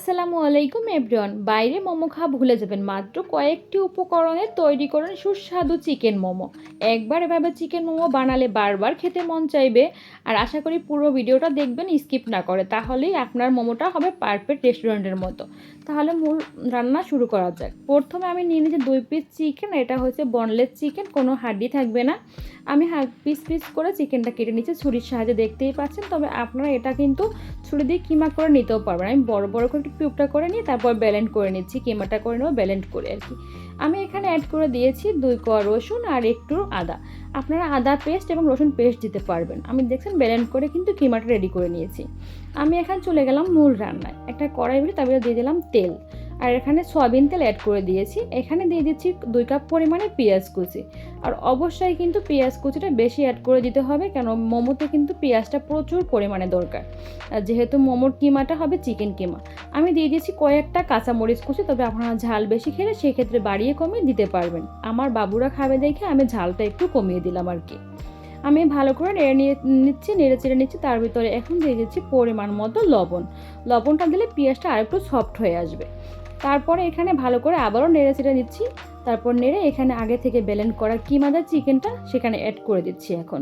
আসসালামু আলাইকুম এভরিওয়ান। বাইরে মোমো খাওয়া ভুলে যাবেন, মাত্র কয়েকটি উপকরণে তৈরি করুন সুস্বাদু চিকেন মোমো। একবার এভাবে চিকেন মোমো বানালে বারবার খেতে মন চাইবে। আর আশা করি পুরো ভিডিওটা দেখবেন স্কিপ না করে, তাহলেই আপনার মোমোটা হবে পারফেক্ট রেস্টুরেন্টের মতো। তাহলে মূল রান্না শুরু করা যাক। প্রথমে আমি নিয়ে নিয়েছি 2 পিস চিকেন। এটা হচ্ছে বনলেস চিকেন, কোনো হাড্ডি থাকবে না। আমি পিস পিস করে চিকেনটা কেটে নিচ্ছি ছুরির সাহায্যে, দেখতেই পাচ্ছেন। তবে আপনারা এটা কিন্তু ছুরি দিয়ে কিমা করে নিতেও পারবেন। আমি বড় বড় করে একটু কিউবটা করে নিয়ে তারপর ব্লেন্ড করে নিচ্ছি, কিমাটা করে নেবো ব্লেন্ড করে আর কি। আমি এখানে অ্যাড করে দিয়েছি 2 কোয়া রসুন আর একটু আদা। আপনারা আদা পেস্ট এবং রসুন পেস্ট দিতে পারবেন। আমি দেখছেন ব্লেন্ড করে কিন্তু কিমাটা রেডি করে নিয়েছি। আমি এখানে চলে গেলাম মূল রান্নায়। একটা কড়াই বলে তারপরে দিয়ে দিলাম তেল, আর এখানে সয়াবিন তেল অ্যাড করে দিয়েছি। এখানে দিয়ে দিচ্ছি 2 কাপ পরিমাণে পেঁয়াজ কুচি। আর অবশ্যই কিন্তু পেঁয়াজ কুচিটা বেশি অ্যাড করে দিতে হবে, কেন মোমোতে কিন্তু পেঁয়াজটা প্রচুর পরিমাণে দরকার। আর যেহেতু মোমোর কিমাটা হবে চিকেন কিমা, আমি দিয়ে দিয়েছি কয়েকটা কাঁচামরিচ কুচি। তবে আপনারা ঝাল বেশি খেলে সেক্ষেত্রে বাড়িয়ে কমিয়ে দিতে পারবেন। আমার বাবুরা খাবে দেখে আমি ঝালটা একটু কমিয়ে দিলাম আর কি। আমি ভালো করে নেড়ে চেড়ে নিচ্ছি। তার ভিতরে এখন দিয়ে দিচ্ছি পরিমাণ মতো লবণ। লবণটা দিলে পেঁয়াজটা আরেকটু সফট হয়ে আসবে। তারপরে এখানে ভালো করে আবারও নেড়ে চেড়ে নিচ্ছি। তারপর নেড়ে এখানে আগে থেকে ব্লেন্ড করা কিমাদার চিকেনটা সেখানে অ্যাড করে দিচ্ছি এখন।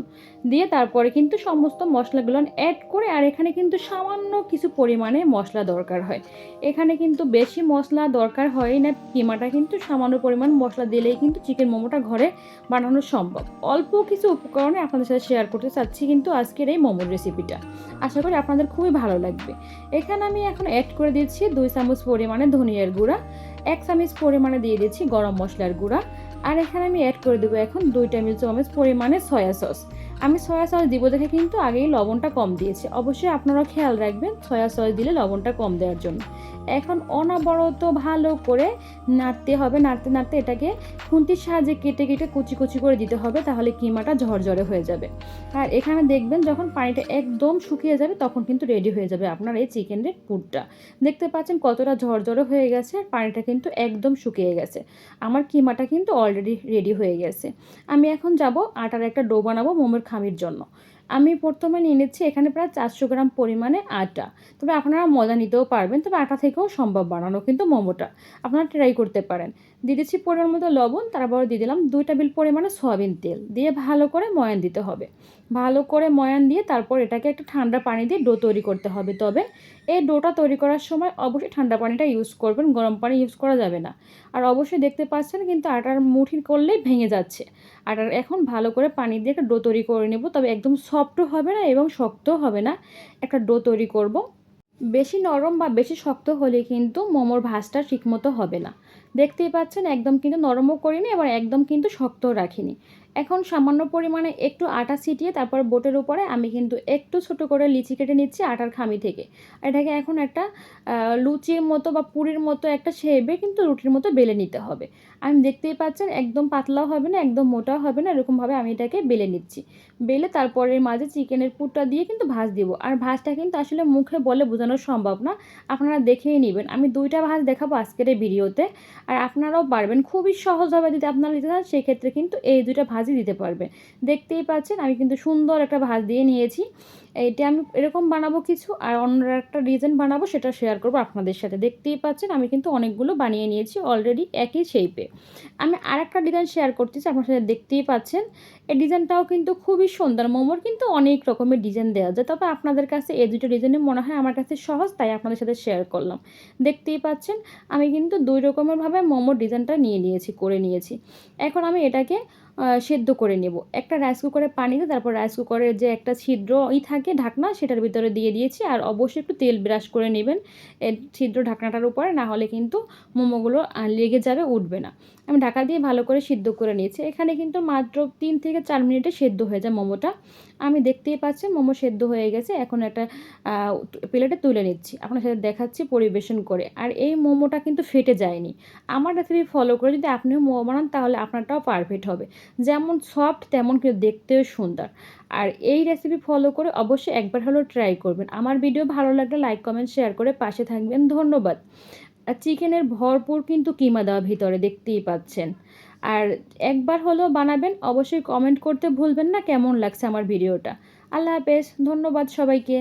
দিয়ে তারপরে কিন্তু সমস্ত মশলাগুলো অ্যাড করে, আর এখানে কিন্তু সামান্য কিছু পরিমাণে মশলা দরকার হয়। এখানে কিন্তু বেশি মশলা দরকার হয় না, কিমাটা কিন্তু সামান্য পরিমাণ মশলা দিলেই কিন্তু চিকেন মোমোটা ঘরে বানানো সম্ভব। অল্প কিছু উপকরণে আপনাদের সাথে শেয়ার করতে চাচ্ছি কিন্তু আজকের এই মোমোর রেসিপিটা। আশা করি আপনাদের খুবই ভালো লাগবে। এখানে আমি এখন অ্যাড করে দিচ্ছি 2 চামচ পরিমাণে ধনিয়ার গুঁড়া, 1 চামচ পরিমাণে দিয়ে দিচ্ছি গরম মশলার গুঁড়া। আর এখানে আমি অ্যাড করে দেবো এখন 2 টেবিল চামচ পরিমাণে সয়া সস। আমি সয়া সস দিব দেখে কিন্তু আগেই লবণটা কম দিয়েছি। অবশ্যই আপনারাও খেয়াল রাখবেন সয়া সস দিলে লবণটা কম দেওয়ার জন্য। এখন অনবরত ভালো করে নাড়তে হবে। নাড়তে নাড়তে এটাকে খুন্তির সাহায্যে কেটে কেটে কুচি কুচি করে দিতে হবে, তাহলে কিমাটা ঝরঝরে হয়ে যাবে। আর এখানে দেখবেন যখন পানিটা একদম শুকিয়ে যাবে তখন কিন্তু রেডি হয়ে যাবে আপনার এই চিকেনের পুরটা। দেখতে পাচ্ছেন কতটা ঝরঝরে হয়ে গেছে, আর পানিটা কিন্তু একদম শুকিয়ে গেছে। আমার কিমাটা কিন্তু অলরেডি রেডি হয়ে গেছে। আমি এখন যাব আটার একটা ডো বানাবো মোমোর খামির জন্য। আমি প্রথমে নিয়ে নিচ্ছি এখানে প্রায় 400 গ্রাম পরিমাণে আটা। তবে আপনারা ময়দা নিতেও পারবেন, তবে আটা থেকেও সম্ভব বানানো কিন্তু মোমোটা। আপনারা ট্রাই করতে পারেন। দিয়ে দিচ্ছি পরিমাণ মতো লবণ, তারপর দিয়ে দিলাম 2 টেবিল পরিমাণে সয়াবিন তেল দিয়ে ভালো করে ময়ান দিতে হবে। ভালো করে ময়ান দিয়ে তারপর এটাকে একটু ঠান্ডা পানি দিয়ে ডো তৈরি করতে হবে। তবে এই ডোটা তৈরি করার সময় অবশ্যই ঠান্ডা পানিটা ইউজ করবেন, গরম পানি ইউজ করা যাবে না। আর অবশ্যই দেখতে পাচ্ছেন কিন্তু আটার মুঠি করলেই ভেঙে যাচ্ছে। আটার এখন ভালো করে পানি দিয়ে একটা ডো তৈরি করে নেব। তবে একদম সফটও হবে না এবং শক্তও হবে না, একটা ডো তৈরি করব। বেশি নরম বা বেশি শক্ত হলে কিন্তু মোমোর ভাঁজটা ঠিকমতো হবে না। দেখতেই পাচ্ছেন একদম কিন্তু নরমও করিনি, এবার একদম কিন্তু শক্তও রাখিনি। এখন সামান্য পরিমাণে একটু আটা ছিটিয়ে তারপর বোটের উপরে আমি কিন্তু একটু ছোট করে লিচি কেটে নিচ্ছি আটার খামি থেকে। এটাকে এখন একটা লুচির মতো বা পুরির মতো একটা শেপে কিন্তু রুটির মতো বেলে নিতে হবে। আমি দেখতেই পাচ্ছেন একদম পাতলাও হবে না একদম মোটাও হবে না, এরকমভাবে আমি এটাকে বেলে নিচ্ছি। বেলে তারপরের মাঝে চিকেনের পুরটা দিয়ে কিন্তু ভাঁজ দিব। আর ভাঁজটা কিন্তু আসলে মুখে বলে বোঝানো সম্ভব না, আপনারা দেখেই নেবেন। আমি 2টা ভাঁজ দেখাবো আজকের এই ভিডিওতে। আর আপনারাও পারবেন, খুবই সহজভাবে যদি আপনারা দিতে চান সেক্ষেত্রে কিন্তু এই 2টা ভাঁজই দিতে পারবেন। দেখতেই পাচ্ছেন আমি কিন্তু সুন্দর একটা ভাঁজ দিয়ে নিয়েছি। এইটা আমি এরকম বানাবো কিছু, আর অন্য একটা ডিজাইন বানাবো সেটা শেয়ার করবো আপনাদের সাথে। দেখতেই পাচ্ছেন আমি কিন্তু অনেকগুলো বানিয়ে নিয়েছি অলরেডি একই শেপে। আমি আরেকটা ডিজাইন শেয়ার করতেছি আপনার সাথে, দেখতেই পাচ্ছেন এই ডিজাইনটাও কিন্তু খুবই সুন্দর। মোমোর কিন্তু অনেক রকমের ডিজাইন দেওয়া যায়, তবে আপনাদের কাছে এই 2টো ডিজাইনে মনে হয় আমার কাছে সহজ, তাই আপনাদের সাথে শেয়ার করলাম। দেখতেই পাচ্ছেন আমি কিন্তু 2 রকমেরভাবে মোমোর ডিজাইনটা করে নিয়েছি। এখন আমি এটাকে সেদ্ধ করে নেব। একটা রাইস কুকারে পানি দিয়ে তারপর রাইস কুকারের যে একটা ছিদ্র থাকে ঢাকনা সেটার ভিতরে দিয়ে দিয়েছি। আর অবশ্যই একটু তেল ব্রাশ করে নেবেন এই ছিদ্র ঢাকনাটার উপরে, না হলে কিন্তু মোমোগুলো লেগে যাবে, উঠবে না। আমি ঢাকা দিয়ে ভালো করে সিদ্ধ করে নিয়েছি। এখানে কিন্তু মাত্র 3 থেকে 4 মিনিটে সেদ্ধ হয়ে যায় মোমোটা। আমি দেখতেই পাচ্ছি মোমো সেদ্ধ হয়ে গেছে। এখন একটা প্লেটে তুলে নিচ্ছি, আপনার সাথে দেখাচ্ছি পরিবেশন করে। আর এই মোমোটা কিন্তু ফেটে যায়নি। আমার রেসিপি ফলো করে যদি আপনিও মোমো বানান তাহলে আপনারটাও পারফেক্ট হবে। যেমন সফট তেমন কিন্তু দেখতেও সুন্দর। আর এই রেসিপি ফলো করে অবশ্যই একবার হলেও ট্রাই করবেন। আমার ভিডিও ভালো লাগলে লাইক কমেন্ট শেয়ার করে পাশে থাকবেন। ধন্যবাদ। আর চিকেনের ভরপুর কিন্তু কিমা দেওয়া ভিতরে, দেখতেই পাচ্ছেন। আর একবার হলেও বানাবেন, অবশ্যই কমেন্ট করতে ভুলবেন না কেমন লাগছে আমার ভিডিওটা। আল্লাহ হাফেজ, ধন্যবাদ সবাইকে।